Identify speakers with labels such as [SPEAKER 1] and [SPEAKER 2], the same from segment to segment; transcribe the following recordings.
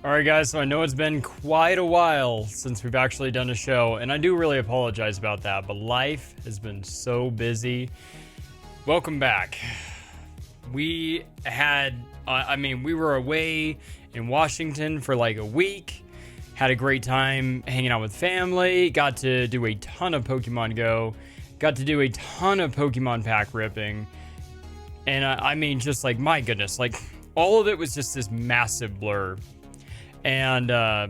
[SPEAKER 1] Alright guys, so I know it's been quite a while since we've actually done a show, and I do really apologize about that, but life has been so busy. Welcome back. We had, we were away in Washington for like a week, had a great time hanging out with family, got to do a ton of Pokemon Go, got to do a ton of Pokemon pack ripping, and just like, my goodness, like, all of it was just this massive blur. And, I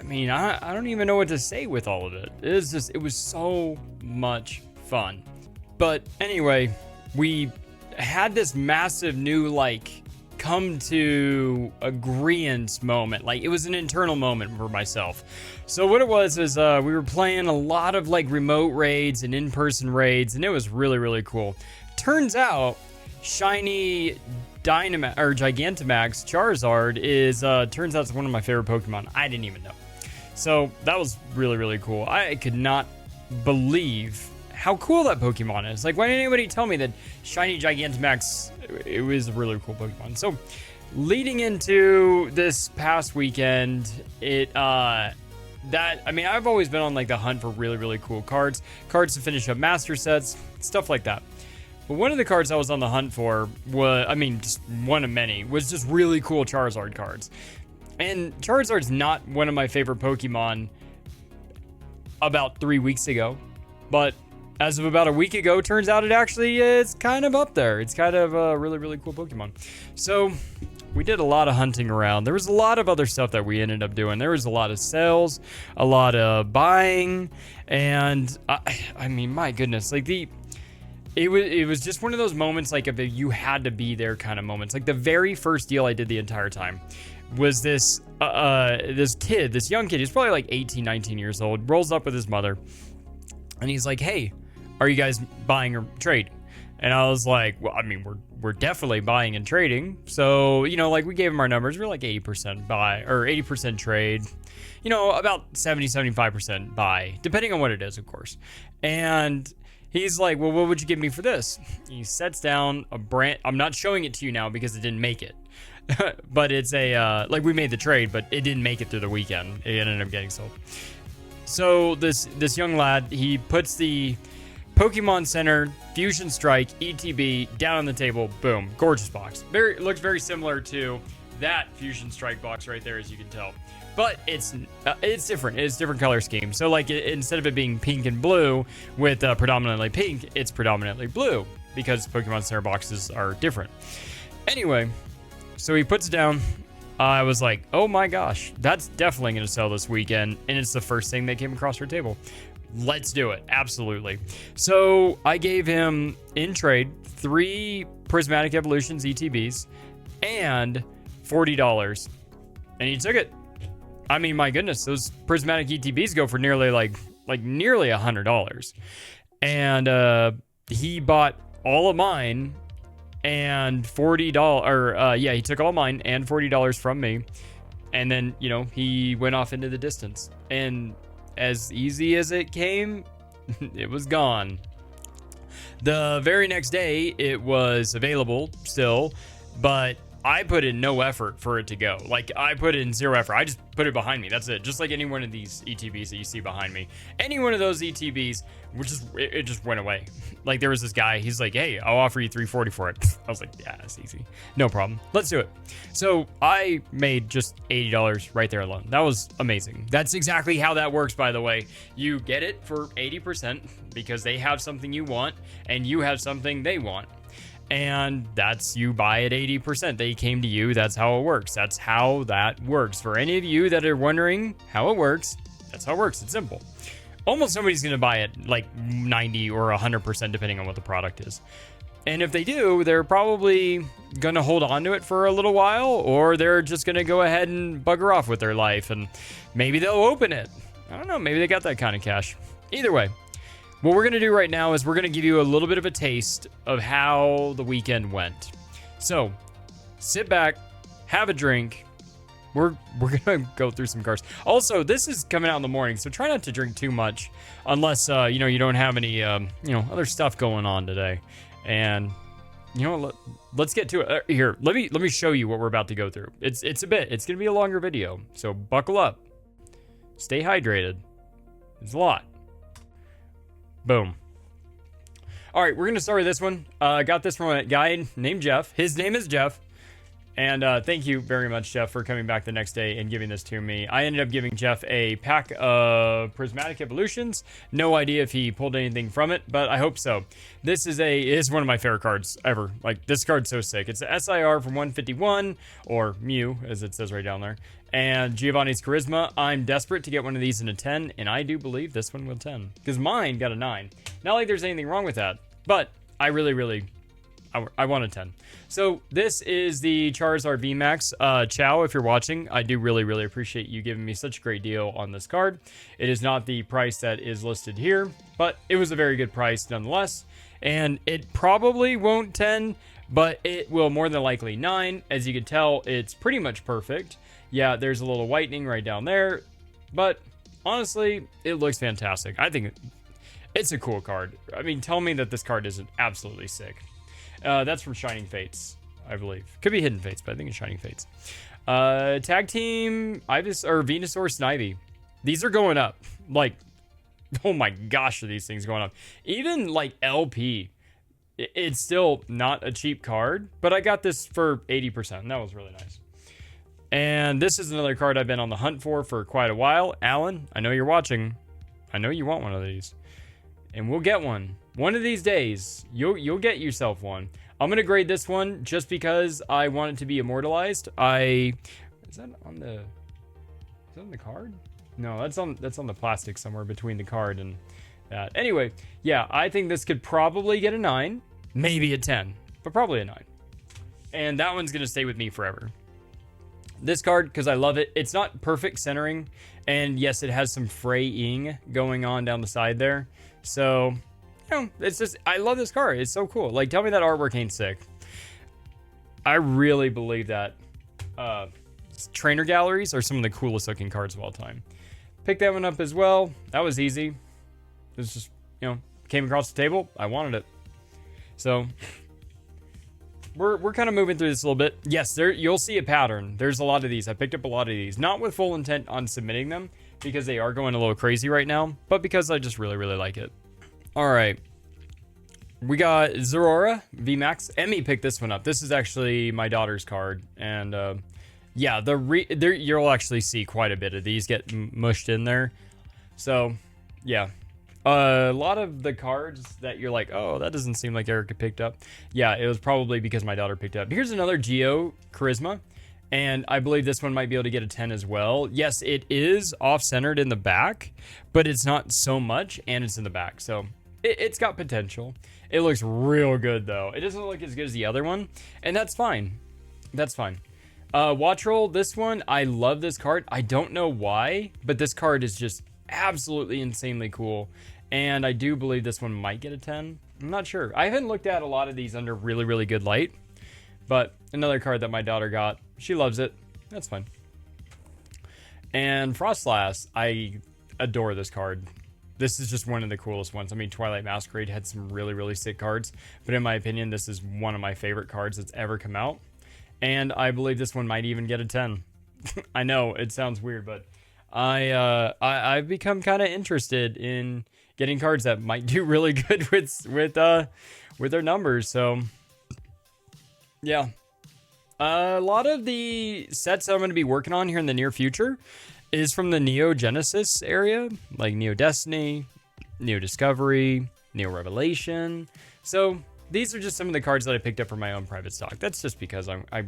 [SPEAKER 1] don't even know what to say with all of it. It was so much fun. But anyway, we had this massive new, like, come to agreement moment. Like, it was an internal moment for myself. So what it was is, we were playing a lot of, like, remote raids and in-person raids, and it was really, really cool. Turns out, shiny Gigantamax Charizard is turns out it's one of my favorite Pokemon. I didn't even know. So that was really, really cool. I could not believe how cool that Pokemon is. Like, why didn't anybody tell me that shiny Gigantamax, it was a really cool Pokemon? So leading into this past weekend, I've always been on like the hunt for really, really cool cards to finish up master sets, stuff like that. But one of the cards I was on the hunt for just one of many, was just really cool Charizard cards. And Charizard's not one of my favorite Pokemon about 3 weeks ago. But as of about a week ago, turns out it actually is kind of up there. It's kind of a really, really cool Pokemon. So we did a lot of hunting around. There was a lot of other stuff that we ended up doing. There was a lot of sales, a lot of buying. And my goodness, like It was just one of those moments, like, if you had to be there kind of moments. Like, the very first deal I did the entire time was this young kid, he's probably like 18, 19 years old, rolls up with his mother, and he's like, "Hey, are you guys buying or trading?" And I was like, "Well, we're definitely buying and trading." So, we gave him our numbers. We're like 80% buy, or 80% trade. About 70, 75% buy, depending on what it is, of course. And he's like, "Well, what would you give me for this?" He sets down a brand. I'm not showing it to you now because it didn't make it. But it's we made the trade, but it didn't make it through the weekend. It ended up getting sold. So this young lad, he puts the Pokemon Center Fusion Strike ETB down on the table. Boom. Gorgeous box. Looks very similar to that Fusion Strike box right there, as you can tell. But it's different. It's different color scheme. So, like, instead of it being pink and blue with predominantly pink, it's predominantly blue because Pokemon Center boxes are different. Anyway, so he puts it down. I was like, oh my gosh, that's definitely going to sell this weekend. And it's the first thing that came across our table. Let's do it. Absolutely. So I gave him, in trade, 3 Prismatic Evolutions ETBs and $40. And he took it. My goodness, those Prismatic ETBs go for nearly nearly $100. And he bought all of mine and $40, he took all mine and $40 from me. And then, he went off into the distance. And as easy as it came, it was gone. The very next day, it was available still, but I put in no effort for it to go. Like, I put in 0 effort. I just put it behind me. That's it. Just like any one of these ETBs that you see behind me. Any one of those ETBs, it just went away. Like, there was this guy. He's like, "Hey, I'll offer you $340 for it." I was like, "Yeah, that's easy. No problem. Let's do it." So I made just $80 right there alone. That was amazing. That's exactly how that works, by the way. You get it for 80% because they have something you want and you have something they want. And that's, you buy at 80%. They came to you. That's how it works. That's how that works. For any of you that are wondering how it works, that's how it works. It's simple. Almost somebody's going to buy it like 90 or 100% depending on what the product is. And if they do, they're probably going to hold on to it for a little while, or they're just going to go ahead and bugger off with their life, and maybe they'll open it. I don't know. Maybe they got that kind of cash. Either way, what we're going to do right now is we're going to give you a little bit of a taste of how the weekend went. So, sit back, have a drink. We're going to go through some cards. Also, this is coming out in the morning, so try not to drink too much unless, you don't have any, other stuff going on today. And you know what, let's get to it. Here, let me show you what we're about to go through. It's gonna be a longer video, so buckle up, stay hydrated. It's a lot. Boom. All right, we're gonna start with this one. I got this from a guy named Jeff. His name is Jeff. And thank you very much, Jeff, for coming back the next day and giving this to me. I ended up giving Jeff a pack of Prismatic Evolutions. No idea if he pulled anything from it, but I hope so. This is one of my favorite cards ever. Like, this card's so sick. It's a SIR from 151, or Mew, as it says right down there. And Giovanni's Charisma. I'm desperate to get one of these in a 10, and I do believe this one will 10. Because mine got a 9. Not like there's anything wrong with that, but I really I want a 10. So this is the Charizard VMAX. Chow, if you're watching, I do really appreciate you giving me such a great deal on this card. It is not the price that is listed here, but it was a very good price nonetheless. And it probably won't 10, but it will more than likely 9. As you can tell, it's pretty much perfect. Yeah, there's a little whitening right down there, but honestly, it looks fantastic. I think it's a cool card. I mean, tell me that this card isn't absolutely sick. That's from Shining Fates, I believe. Could be Hidden Fates, but I think it's Shining Fates. Tag Team Venusaur Snivy. These are going up. Like, oh my gosh, are these things going up. Even like LP, it's still not a cheap card, but I got this for 80%, and that was really nice. And this is another card I've been on the hunt for quite a while. Alan, I know you're watching. I know you want one of these. And we'll get one. One of these days, you'll get yourself one. I'm gonna grade this one just because I want it to be immortalized. Is that on the card? No, that's on the plastic somewhere between the card and that. Anyway, yeah, I think this could probably get a 9, maybe a 10, but probably a 9. And that one's gonna stay with me forever. This card, because I love it, it's not perfect centering, and yes, it has some fraying going on down the side there. So, you know, it's just, I love this card. It's so cool. Like, tell me that artwork ain't sick. I really believe that trainer galleries are some of the coolest looking cards of all time. Pick that one up as well. That was easy. It was just, you know, came across the table. I wanted it. So, we're kind of moving through this a little bit. Yes, you'll see a pattern. There's a lot of these. I picked up a lot of these. Not with full intent on submitting them, because they are going a little crazy right now, but because I just really like it. All right. We got Zorora VMAX. Emmy picked this one up. This is actually my daughter's card. And yeah, you'll actually see quite a bit of these get mushed in there. So yeah, a lot of the cards that you're like, oh, that doesn't seem like Erica picked up. Yeah, it was probably because my daughter picked it up. Here's another Geo Charisma. And I believe this one might be able to get a 10 as well. Yes, it is off-centered in the back, but it's not so much, and it's in the back. So it's got potential. It looks real good, though. It doesn't look as good as the other one, and that's fine. That's fine. Watch Roll, this one, I love this card. I don't know why, but this card is just absolutely insanely cool. And I do believe this one might get a 10. I'm not sure. I haven't looked at a lot of these under really good light. But another card that my daughter got. She loves it. That's fine. And Frostlass, I adore this card. This is just one of the coolest ones. I mean, Twilight Masquerade had some really sick cards, but in my opinion, this is one of my favorite cards that's ever come out. And I believe this one might even get a 10. I know it sounds weird, but I've become kind of interested in getting cards that might do really good with their numbers. So yeah. A lot of the sets that I'm going to be working on here in the near future is from the Neo Genesis area, like Neo Destiny, Neo Discovery, Neo Revelation. So these are just some of the cards that I picked up for my own private stock. That's just because I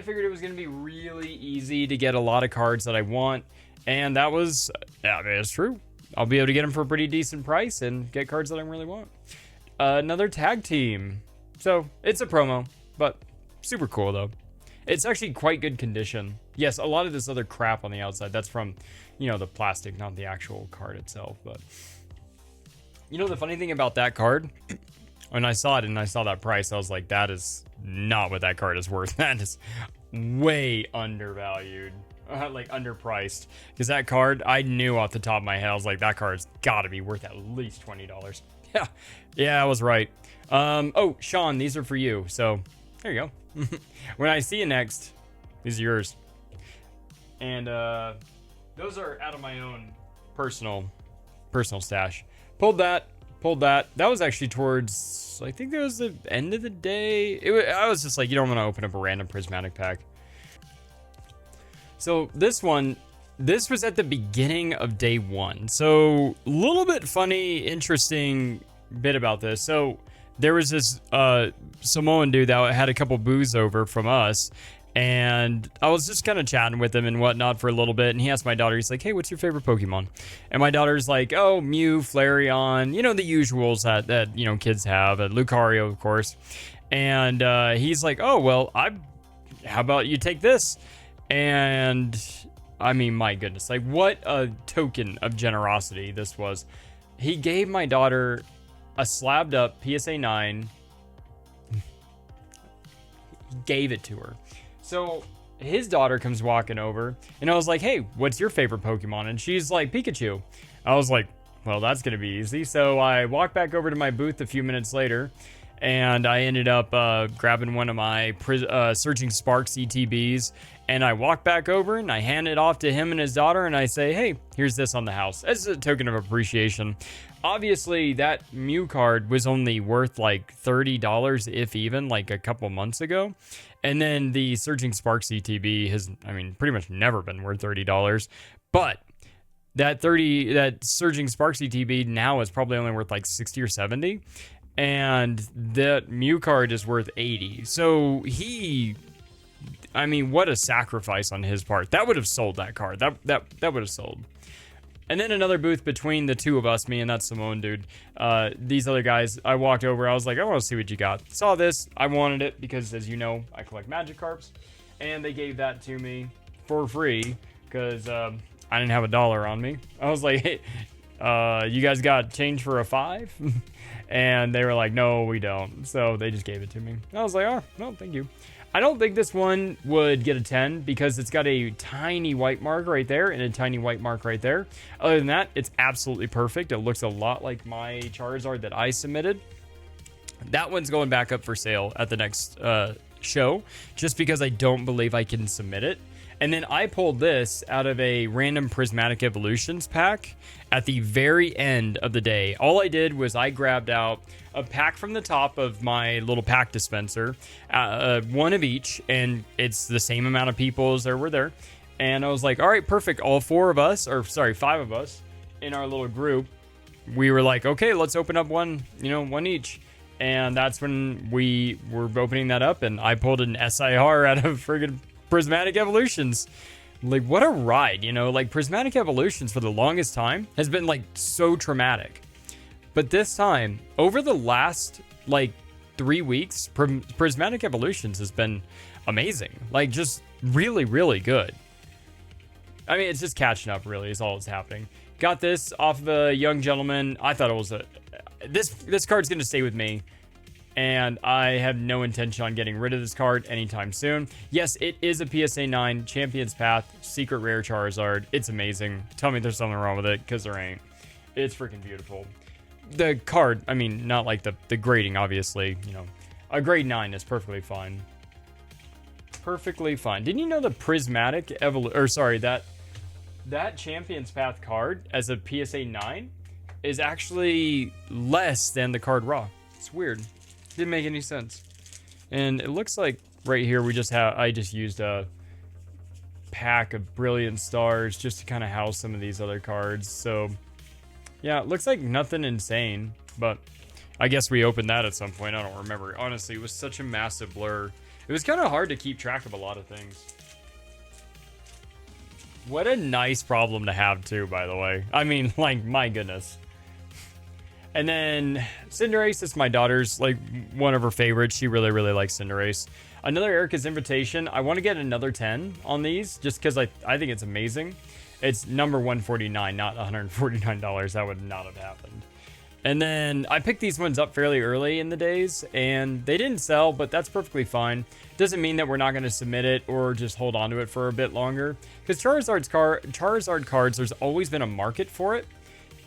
[SPEAKER 1] figured it was going to be really easy to get a lot of cards that I want, and that was, yeah, it's true. I'll be able to get them for a pretty decent price and get cards that I really want. Another tag team. So it's a promo, but super cool though. It's actually quite good condition. Yes, a lot of this other crap on the outside, that's from, you know, the plastic, not the actual card itself. But you know, the funny thing about that card, when I saw it and I saw that price, I was like, that is not what that card is worth. That is way undervalued, like underpriced. Because that card, I knew off the top of my head, I was like, that card's got to be worth at least $20. Yeah, yeah, I was right. Oh, Sean, these are for you. So there you go. When I see you next, these are yours. And those are out of my own personal stash. Pulled that. That was actually towards, I think that was the end of the day. I was just like, you don't want to open up a random prismatic pack. So this was at the beginning of day 1. So a little bit funny, interesting bit about this. So there was this Samoan dude that had a couple booths over from us. And I was just kind of chatting with him and whatnot for a little bit. And he asked my daughter, he's like, hey, what's your favorite Pokemon? And my daughter's like, oh, Mew, Flareon, you know, the usuals that you know, kids have. Lucario, of course. And he's like, oh, well, how about you take this? And I mean, my goodness, like what a token of generosity this was. He gave my daughter a slabbed up PSA 9. He gave it to her. So his daughter comes walking over and I was like, hey, what's your favorite Pokemon? And she's like, Pikachu. I was like, well, that's going to be easy. So I walked back over to my booth a few minutes later and I ended up grabbing one of my Surging Sparks ETBs. And I walk back over and I hand it off to him and his daughter and I say, hey, here's this on the house as a token of appreciation. Obviously, that Mew card was only worth like $30, if even, like a couple months ago. And then the Surging Sparks ETB has, I mean, pretty much never been worth $30. But that Surging Sparks ETB now is probably only worth like 60 or 70. And that Mew card is worth 80. So I mean, what a sacrifice on his part. That would have sold that card. That would have sold. And then another booth between the two of us, me and that Samoan dude. These other guys, I walked over. I was like, I want to see what you got. Saw this. I wanted it because, as you know, I collect Magikarps. And they gave that to me for free because I didn't have $1 on me. I was like, hey, you guys got change for a 5? And they were like, no, we don't. So they just gave it to me. I was like, oh, no, thank you. I don't think this one would get a 10 because it's got a tiny white mark right there and a tiny white mark right there. Other than that, it's absolutely perfect. It looks a lot like my Charizard that I submitted. That one's going back up for sale at the next show just because I don't believe I can submit it. And then I pulled this out of a random Prismatic Evolutions pack at the very end of the day. All I did was I grabbed out a pack from the top of my little pack dispenser, one of each, and it's the same amount of people as there were there. And I was like, all right, perfect. All 5 of us in our little group, we were like, okay, let's open up one each. And that's when we were opening that up, and I pulled an SIR out of friggin' Prismatic Evolutions. Like, what a ride, like Prismatic Evolutions for the longest time has been like so traumatic. But this time, over the last like 3 weeks, Prismatic Evolutions has been amazing. Like, just really, really good. I mean, it's just catching up, really, is all that's happening. Got this off of a young gentleman. I thought it was this card's going to stay with me. And I have no intention on getting rid of this card anytime soon. Yes, it is a PSA 9 Champion's Path Secret Rare Charizard. It's amazing. Tell me there's something wrong with it, because there ain't. It's freaking beautiful. The card, I mean, not like the grading, obviously. A grade 9 is perfectly fine. Perfectly fine. Didn't you know the Prismatic that Champion's Path card as a PSA 9 is actually less than the card raw? It's weird. Didn't make any sense. And it looks like right here I just used a pack of Brilliant Stars just to kind of house some of these other cards. So yeah, it looks like nothing insane, but I guess we opened that at some point. I don't remember. Honestly, it was such a massive blur. It was kind of hard to keep track of a lot of things. What a nice problem to have too, by the way. I mean, like, my goodness. And then Cinderace is my daughter's, like, one of her favorites. She really, really likes Cinderace. Another Erica's Invitation. I want to get another 10 on these just because I think it's amazing. It's number 149, not $149. That would not have happened. And then I picked these ones up fairly early in the days, and they didn't sell, but that's perfectly fine. Doesn't mean that we're not going to submit it or just hold on to it for a bit longer. Because Charizard cards, there's always been a market for it.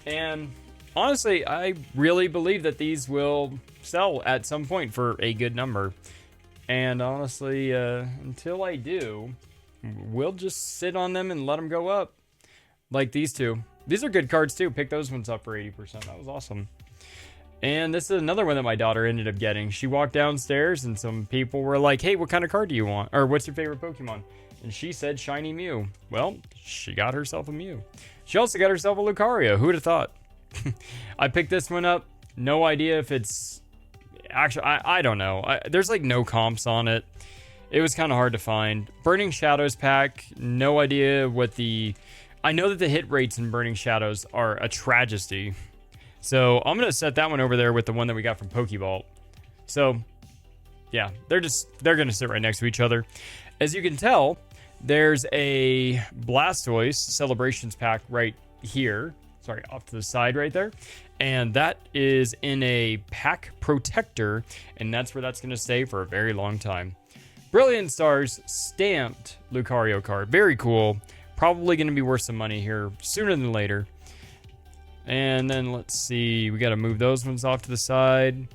[SPEAKER 1] And honestly, I really believe that these will sell at some point for a good number. And honestly, until I do, we'll just sit on them and let them go up. Like these two. These are good cards too. Pick those ones up for 80%. That was awesome. And this is another one that my daughter ended up getting. She walked downstairs and some people were like, hey, what kind of card do you want? Or what's your favorite Pokemon? And she said Shiny Mew. Well, she got herself a Mew. She also got herself a Lucario. Who would have thought? I picked this one up. No idea if it's... Actually, I don't know. There's like no comps on it. It was kind of hard to find. Burning Shadows pack. No idea what the... I know that the hit rates in Burning Shadows are a tragedy. So I'm going to set that one over there with the one that we got from Pokeball. So, yeah, they're going to sit right next to each other. As you can tell, there's a Blastoise Celebrations pack right here. Sorry, off to the side right there. And that is in a pack protector, and that's where that's going to stay for a very long time. Brilliant Stars stamped Lucario card. Very cool. Probably going to be worth some money here sooner than later. And then let's see. We got to move those ones off to the side.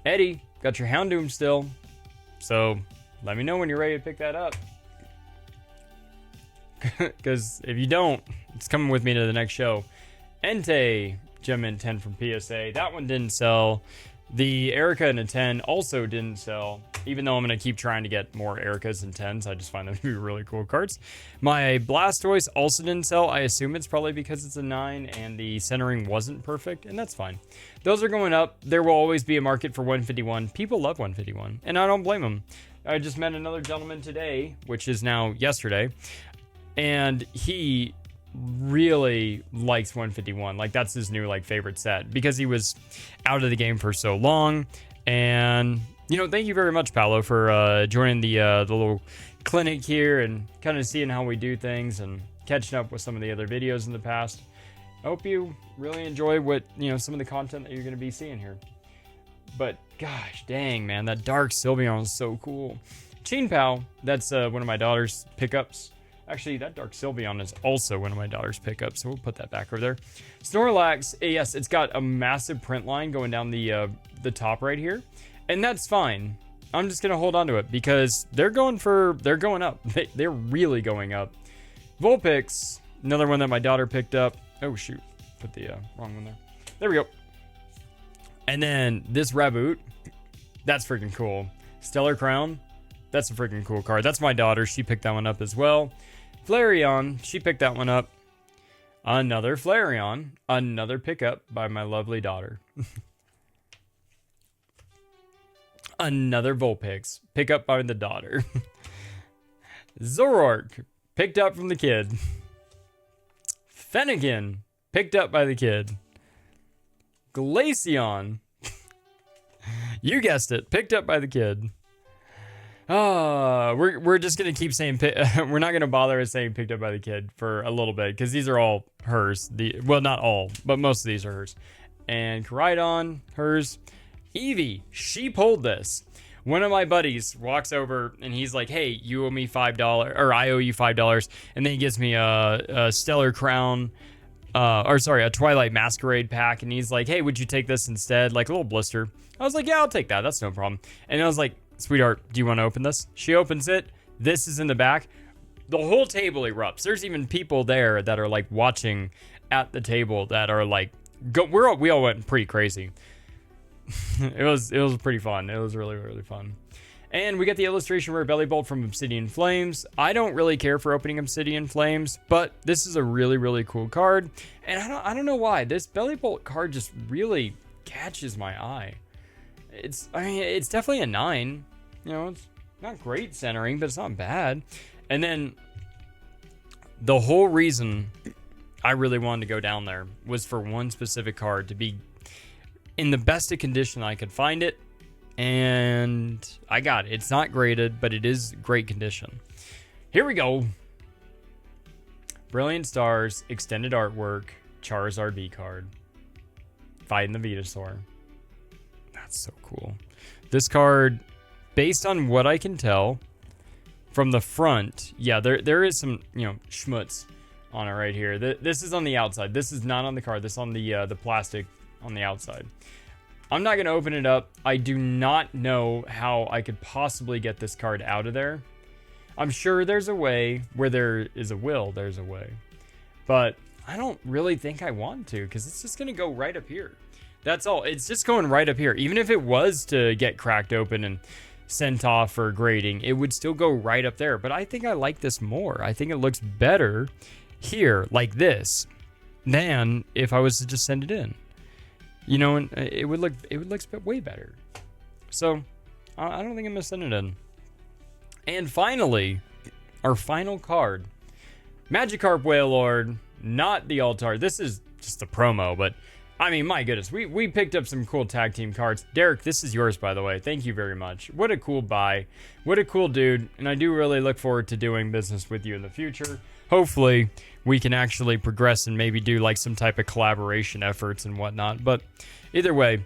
[SPEAKER 1] Eddie, got your Houndoom still. So let me know when you're ready to pick that up. Because if you don't, it's coming with me to the next show. Entei, Gem Mint 10 from PSA. That one didn't sell. The Erica and a 10 also didn't sell. Even though I'm going to keep trying to get more Ericas and 10s. I just find them to be really cool cards. My Blastoise also didn't sell. I assume it's probably because it's a 9 and the centering wasn't perfect. And that's fine. Those are going up. There will always be a market for 151. People love 151. And I don't blame them. I just met another gentleman today, which is now yesterday. And he really likes 151. Like, that's his new favorite set because he was out of the game for so long. And thank you very much, Paolo, for joining the little clinic here and kind of seeing how we do things and catching up with some of the other videos in the past. I hope you really enjoy what some of the content that you're going to be seeing here. But gosh dang, man, that Dark Sylveon is so cool. Chain Pal, that's one of my daughter's pickups. Actually, that Dark Sylveon is also one of my daughter's pickups, so we'll put that back over there. Snorlax, yes, it's got a massive print line going down the top right here, and that's fine. I'm just gonna hold on to it because they're going up. They're really going up. Vulpix, another one that my daughter picked up. Oh shoot, put the wrong one there. There we go. And then this Raboot, that's freaking cool. Stellar Crown, that's a freaking cool card. That's my daughter. She picked that one up as well. Flareon, she picked that one up. Another Flareon, another pickup by my lovely daughter. Another Vulpix, pick up by the daughter. Zoroark, picked up from the kid. Fennekin, picked up by the kid. Glaceon, you guessed it, picked up by the kid. We're just gonna keep saying we're not gonna bother with saying picked up by the kid for a little bit because these are all hers. Well, not all, but most of these are hers. And Koraidon, hers. Eevee, she pulled this. One of my buddies walks over and he's like, "Hey, you owe me $5, or I owe you $5," and then he gives me a Stellar Crown, a Twilight Masquerade pack, and he's like, "Hey, would you take this instead?" Like a little blister. I was like, "Yeah, I'll take that. That's no problem." And I was like, "Sweetheart, do you want to open this?" She opens it. This is in the back. The whole table erupts. There's even people there that are watching at the table that are we all went pretty crazy. It was pretty fun. It was really, really fun. And we got the illustration rare Belly Bolt from Obsidian Flames. I don't really care for opening Obsidian Flames, but this is a really, really cool card. And I don't know why. This Belly Bolt card just really catches my eye. It's definitely a 9. It's not great centering, but it's not bad. And then the whole reason I really wanted to go down there was for one specific card to be in the best of condition I could find it. And I got it. It's not graded, but it is great condition. Here we go. Brilliant Stars, extended artwork, Charizard V card. Fighting the Venusaur. That's so cool. This card, based on what I can tell from the front, yeah, there is some, schmutz on it right here. This is on the outside. This is not on the card. This is on the plastic on the outside. I'm not going to open it up. I do not know how I could possibly get this card out of there. I'm sure there's a way. Where there is a will, there's a way. But I don't really think I want to, because it's just going to go right up here. That's all. It's just going right up here. Even if it was to get cracked open and sent off for grading, it would still go right up there. But I think I like this more. I think it looks better here, like this, than if I was to just send it in. You know, and it would look way better. So I don't think I'm gonna send it in. And finally, our final card, Magikarp Wailord, not the Altar. This is just a promo, but I mean, my goodness, we picked up some cool tag team cards. Derek, this is yours, by the way. Thank you very much. What a cool buy. What a cool dude. And I do really look forward to doing business with you in the future. Hopefully, we can actually progress and maybe do like some type of collaboration efforts and whatnot. But either way,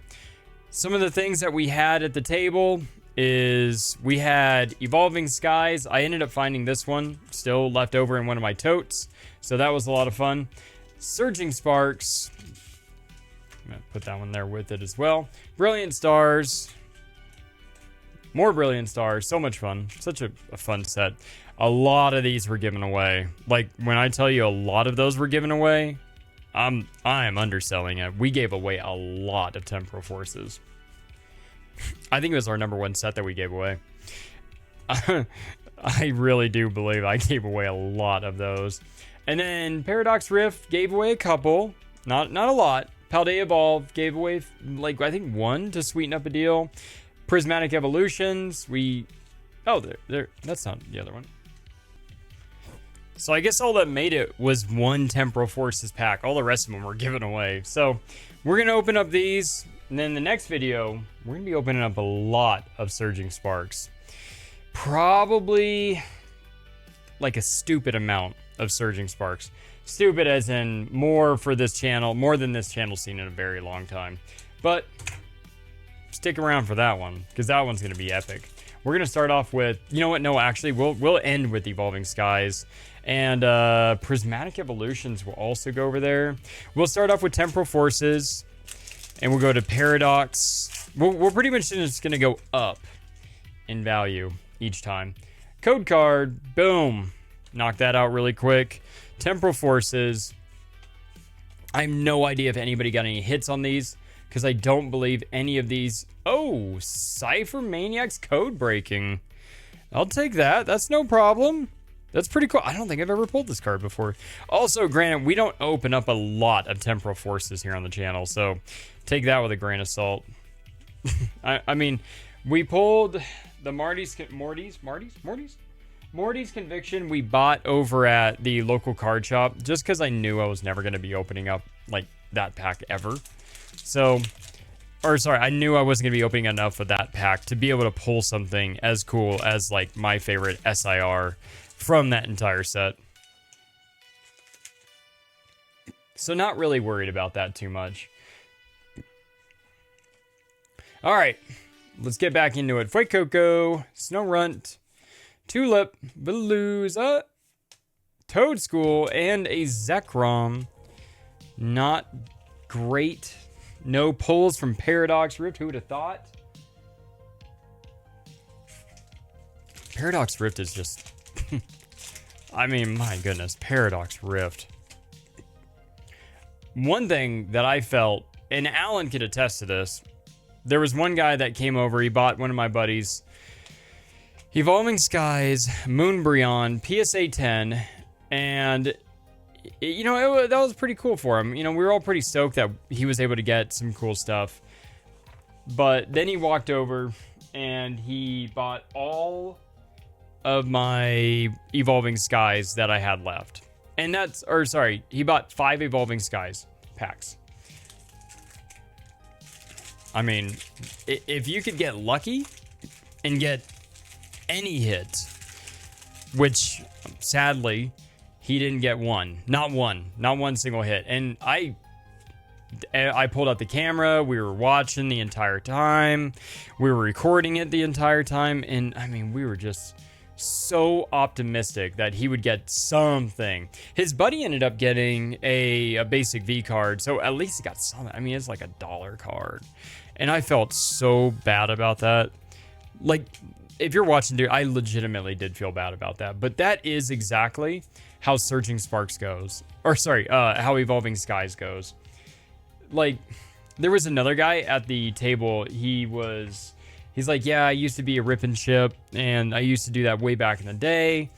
[SPEAKER 1] some of the things that we had at the table is we had Evolving Skies. I ended up finding this one still left over in one of my totes. So that was a lot of fun. Surging Sparks. I'm going to put that one there with it as well. Brilliant Stars. More Brilliant Stars. So much fun. Such a fun set. A lot of these were given away. Like, when I tell you a lot of those were given away, I am underselling it. We gave away a lot of Temporal Forces. I think it was our #1 set that we gave away. I really do believe I gave away a lot of those. And then Paradox Rift gave away a couple. Not a lot. Paldea Evolve gave away, like, I think 1 to sweeten up a deal. Prismatic Evolutions, oh, that's not the other one. So I guess all that made it was 1 Temporal Forces pack. All the rest of them were given away. So we're going to open up these. And then the next video, we're going to be opening up a lot of Surging Sparks. Probably like a stupid amount of Surging Sparks. Stupid as in more for this channel, more than this channel's seen in a very long time. But stick around for that one, because that one's going to be epic. We're going to start off with, you know what, no, actually, we'll end with Evolving Skies. And Prismatic Evolutions will also go over there. We'll start off with Temporal Forces, and we'll go to Paradox. We're pretty much just going to go up in value each time. Code card, boom. Knock that out really quick. Temporal Forces. I have no idea if anybody got any hits on these, because I don't believe any of these. Oh, Cypher Maniac's Code Breaking. I'll take that. That's no problem. That's pretty cool. I don't think I've ever pulled this card before. Also, granted, we don't open up a lot of Temporal Forces here on the channel, so take that with a grain of salt. I mean, we pulled the Morty's Conviction we bought over at the local card shop, just because I knew I was never going to be opening up like that pack ever. So, or sorry, I knew I wasn't going to be opening enough of that pack to be able to pull something as cool as like my favorite SIR from that entire set. So not really worried about that too much. All right, let's get back into it. Fuecoco, Snorunt, Tulip, Veluza, Toad School, and a Zekrom. Not great. No pulls from Paradox Rift. Who would have thought? Paradox Rift is just... I mean, my goodness. Paradox Rift. One thing that I felt, and Alan could attest to this, there was one guy that came over. He bought one of my buddies' Evolving Skies, Moonbryon, PSA 10, and you know, that was pretty cool for him. You know, we were all pretty stoked that he was able to get some cool stuff. But then he walked over and he bought all of my Evolving Skies that I had left. And that's, or sorry, he bought 5 Evolving Skies packs. I mean, if you could get lucky and get any hit, which sadly he didn't get one, not one single hit. And I pulled out the camera, we were watching the entire time, we were recording it the entire time, and I mean, we were just so optimistic that he would get something. His buddy ended up getting a basic V card, so at least he got something. I mean, it's like $1 card. And I felt so bad about that. Like, if you're watching, dude, I legitimately did feel bad about that. But that is exactly how Surging Sparks goes. Or, sorry, how Evolving Skies goes. Like, there was another guy at the table. He's like, yeah, I used to be a rip and ship, and I used to do that way back in the day,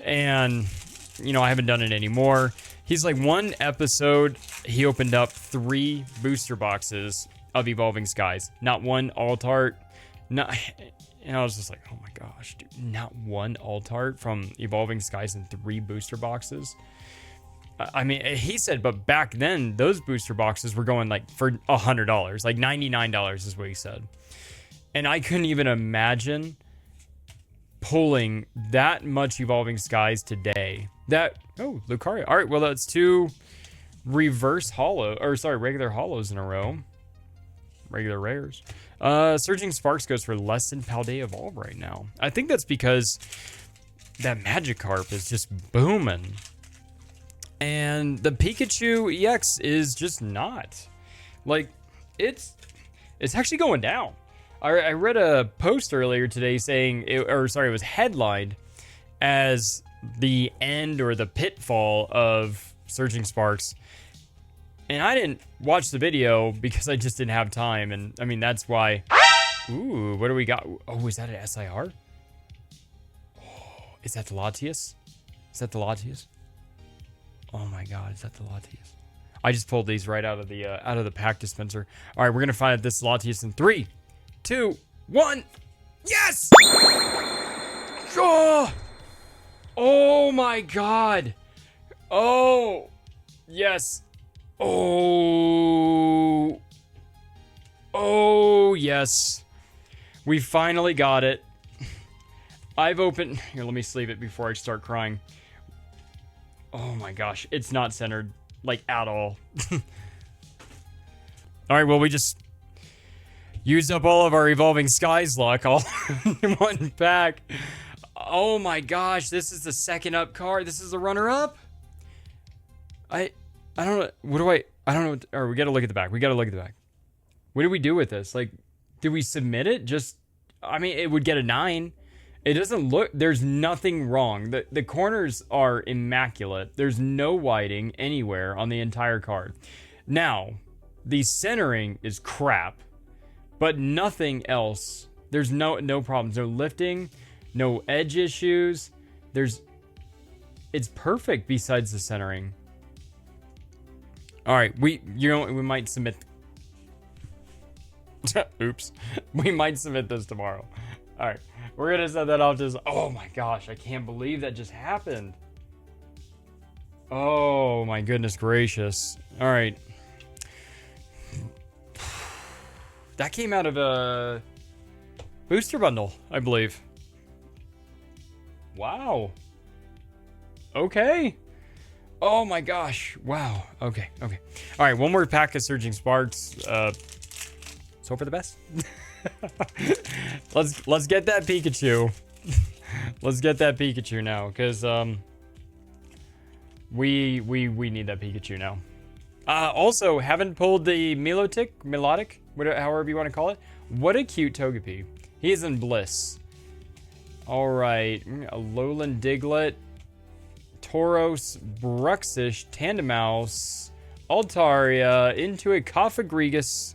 [SPEAKER 1] and, you know, I haven't done it anymore. He's like, one episode, he opened up 3 booster boxes of Evolving Skies. Not one alt-art, and I was just like, oh my gosh, dude, not one alt-art from Evolving Skies in 3 booster boxes? I mean, he said, but back then, those booster boxes were going, like, for $100, like $99 is what he said. And I couldn't even imagine pulling that much Evolving Skies today. Lucario. All right, well, that's 2 regular hollows in a row. Regular rares. Surging Sparks goes for less than Paldea Evolve right now. I think that's because that Magikarp is just booming. And the Pikachu EX is just not. Like, it's actually going down. I read a post earlier today saying, it was headlined as the end or the pitfall of Surging Sparks. And I didn't watch the video because I just didn't have time. And I mean, that's why. Ooh, what do we got? Oh, is that an SIR? Oh, is that the Latias? Oh my God, is that the Latias? I just pulled these right out of the pack dispenser. All right, we're gonna find out this Latias in 3, 2, 1. Yes! Oh my God. Oh, yes. Oh, yes. We finally got it. I've opened... Here, let me sleeve it before I start crying. Oh my gosh. It's not centered, like, at all. All right, well, we just used up all of our Evolving Skies luck all in one pack. Oh my gosh, this is the second up card. This is the runner-up? I don't know. I don't know. Or we got to look at the back. What do we do with this? Like, did we submit it? I mean, it would get a 9. It doesn't look, there's nothing wrong. The corners are immaculate. There's no whiting anywhere on the entire card. Now, the centering is crap, but nothing else. There's no problems. No lifting, no edge issues. It's perfect besides the centering. All right, we might submit. Oops, we might submit this tomorrow. All right, we're gonna set that off. Oh my gosh, I can't believe that just happened. Oh my goodness gracious! All right, that came out of a booster bundle, I believe. Wow. Okay. Oh my gosh. Wow. Okay. All right, one more pack of Surging Sparks. So for the best. Let's get that Pikachu. Let's get that Pikachu now, because we need that Pikachu now. Also, haven't pulled the Melodic, however you want to call it. What a cute Togepi. He is in bliss. All right, a Lowland Diglett, Tauros, Bruxish, Tandemaus, Altaria, into a Cofagrigus.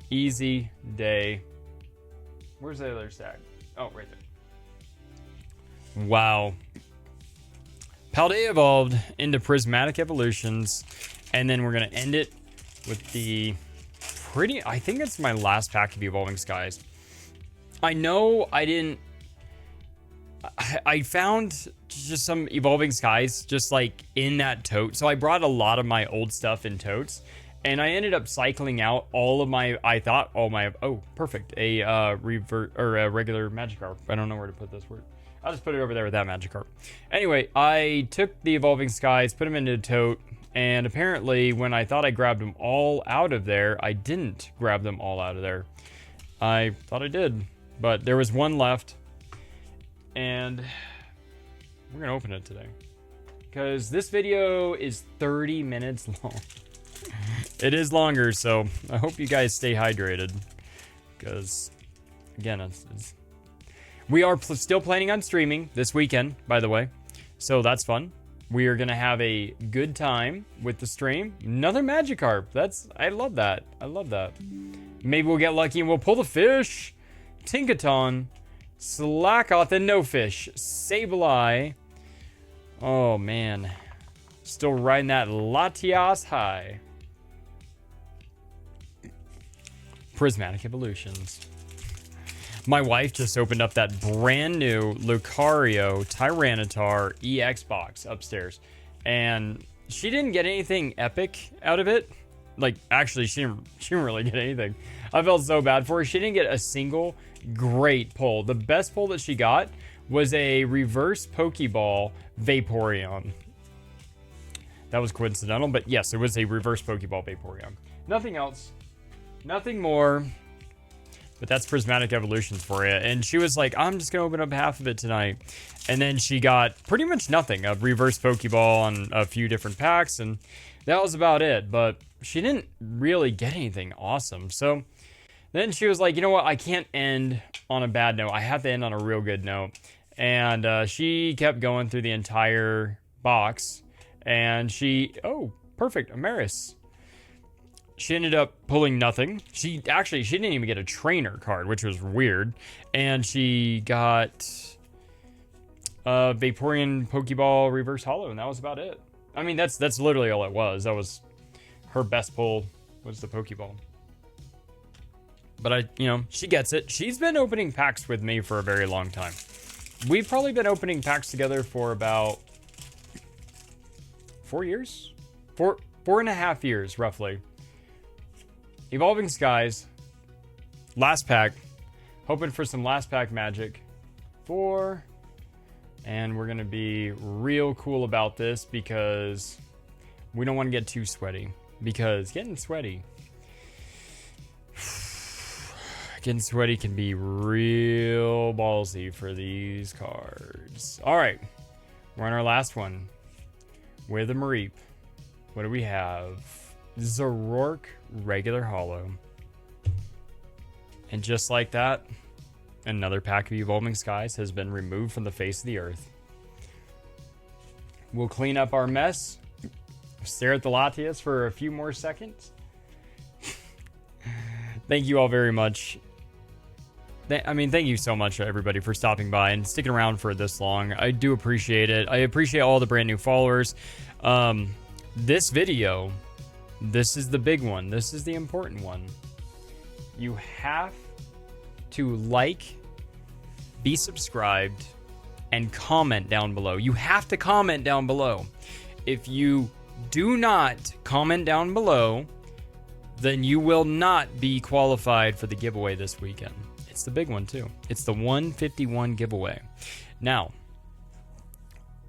[SPEAKER 1] Easy day. Where's the other stack? Oh, right there. Wow. Paldea evolved into Prismatic Evolutions, and then we're going to end it with the I think it's my last pack of Evolving Skies. I know I found just some Evolving Skies just like in that tote. So I brought a lot of my old stuff in totes, and I ended up cycling out all of my, oh, perfect. A regular Magikarp. I don't know where to put this word. I'll just put it over there with that Magikarp. Anyway, I took the Evolving Skies, put them into a tote, and apparently when I thought I grabbed them all out of there, I didn't grab them all out of there. I thought I did, but there was one left. and we're gonna open it today because this video is 30 minutes long. It is longer, so I hope you guys stay hydrated because, again, we are still planning on streaming this weekend, by the way, so that's fun. We are gonna have a good time with the stream. Another Magikarp. I love that. I love that. Maybe we'll get lucky and we'll pull the fish. Tinkaton, Slackoth, and no fish. Sableye. Oh man, still riding that Latias high. Prismatic Evolutions. My wife just opened up that brand new Lucario Tyranitar EX box upstairs, and she didn't get anything epic out of it. Like, actually, she didn't really get anything. I felt so bad for her. She didn't get a single great pull. The best pull that she got was a reverse Pokeball Vaporeon. That was coincidental, but yes, it was a reverse Pokeball Vaporeon. Nothing else. Nothing more. But that's Prismatic Evolutions for you. And she was like, I'm just going to open up half of it tonight. And then she got pretty much nothing. A reverse Pokeball on a few different packs. And that was about it. But she didn't really get anything awesome. So then she was like, you know what? I can't end on a bad note. I have to end on a real good note. And she kept going through the entire box. And oh, perfect. Amaris. She ended up pulling nothing. She didn't even get a trainer card, which was weird. And she got a Vaporeon Pokeball Reverse Holo, and that was about it. I mean, that's literally all it was. That was her best pull, was the Pokeball. But she gets it. She's been opening packs with me for a very long time. We've probably been opening packs together for about 4 years? 4.5 years, roughly. Evolving Skies, last pack, hoping for some last pack magic. 4, and we're gonna be real cool about this because we don't want to get too sweaty, because getting sweaty can be real ballsy for these cards. All right, we're on our last one with a Mareep. What do we have? Zoroark regular holo. And just like that, another pack of Evolving Skies has been removed from the face of the earth. We'll clean up our mess, stare at the Latias for a few more seconds. Thank you all very much. Thank you so much, everybody, for stopping by and sticking around for this long. I do appreciate it. I appreciate all the brand new followers. This video, this is the big one. This is the important one. You have to like, be subscribed, and comment down below. You have to comment down below. If you do not comment down below, then you will not be qualified for the giveaway this weekend. It's the big one too. It's the 151 giveaway. Now,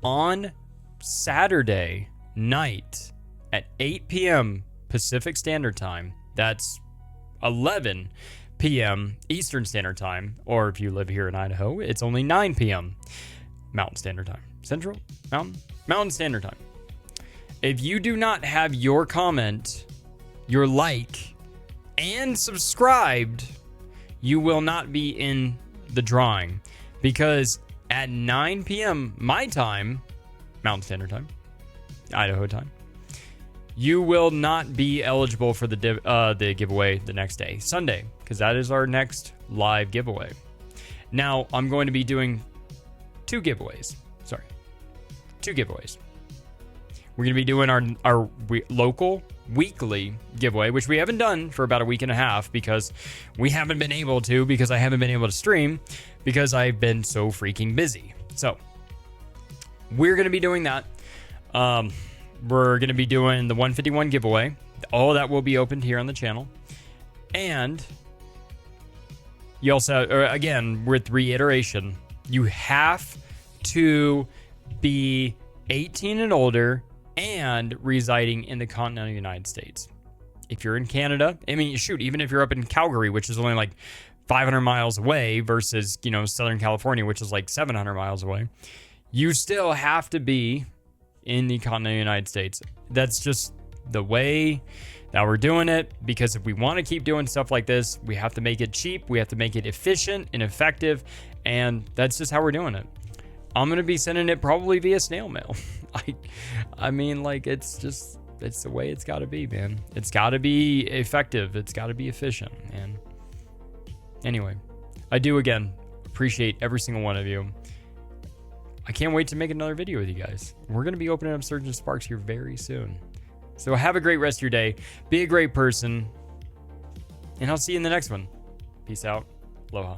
[SPEAKER 1] on Saturday night at 8 p.m. Pacific Standard Time, that's 11 p.m. Eastern Standard Time, or if you live here in Idaho, it's only 9 p.m. Mountain Standard Time. Central? Mountain Standard Time. If you do not have your comment, your like, and subscribed, you will not be in the drawing, because at 9 p.m. my time, Mountain Standard Time, Idaho time, you will not be eligible for the giveaway the next day, Sunday, because that is our next live giveaway. Now, I'm going to be doing two giveaways. We're going to be doing our local weekly giveaway, which we haven't done for about a week and a half because we haven't been able to, because I haven't been able to stream because I've been so freaking busy. So we're going to be doing that. We're going to be doing the 151 giveaway. All that will be opened here on the channel. And you also, again, with reiteration, you have to be 18 and older and residing in the continental United States. If you're in Canada, even if you're up in Calgary, which is only like 500 miles away versus, Southern California, which is like 700 miles away, you still have to be in the continental United States. That's just the way that we're doing it, because if we want to keep doing stuff like this, we have to make it cheap, we have to make it efficient and effective, and that's just how we're doing it. I'm going to be sending it probably via snail mail. I mean, like, it's the way it's got to be, man. It's got to be effective. It's got to be efficient. And anyway, I do, again, appreciate every single one of you. I can't wait to make another video with you guys. We're going to be opening up Surgeon Sparks here very soon. So have a great rest of your day. Be a great person. And I'll see you in the next one. Peace out. Aloha.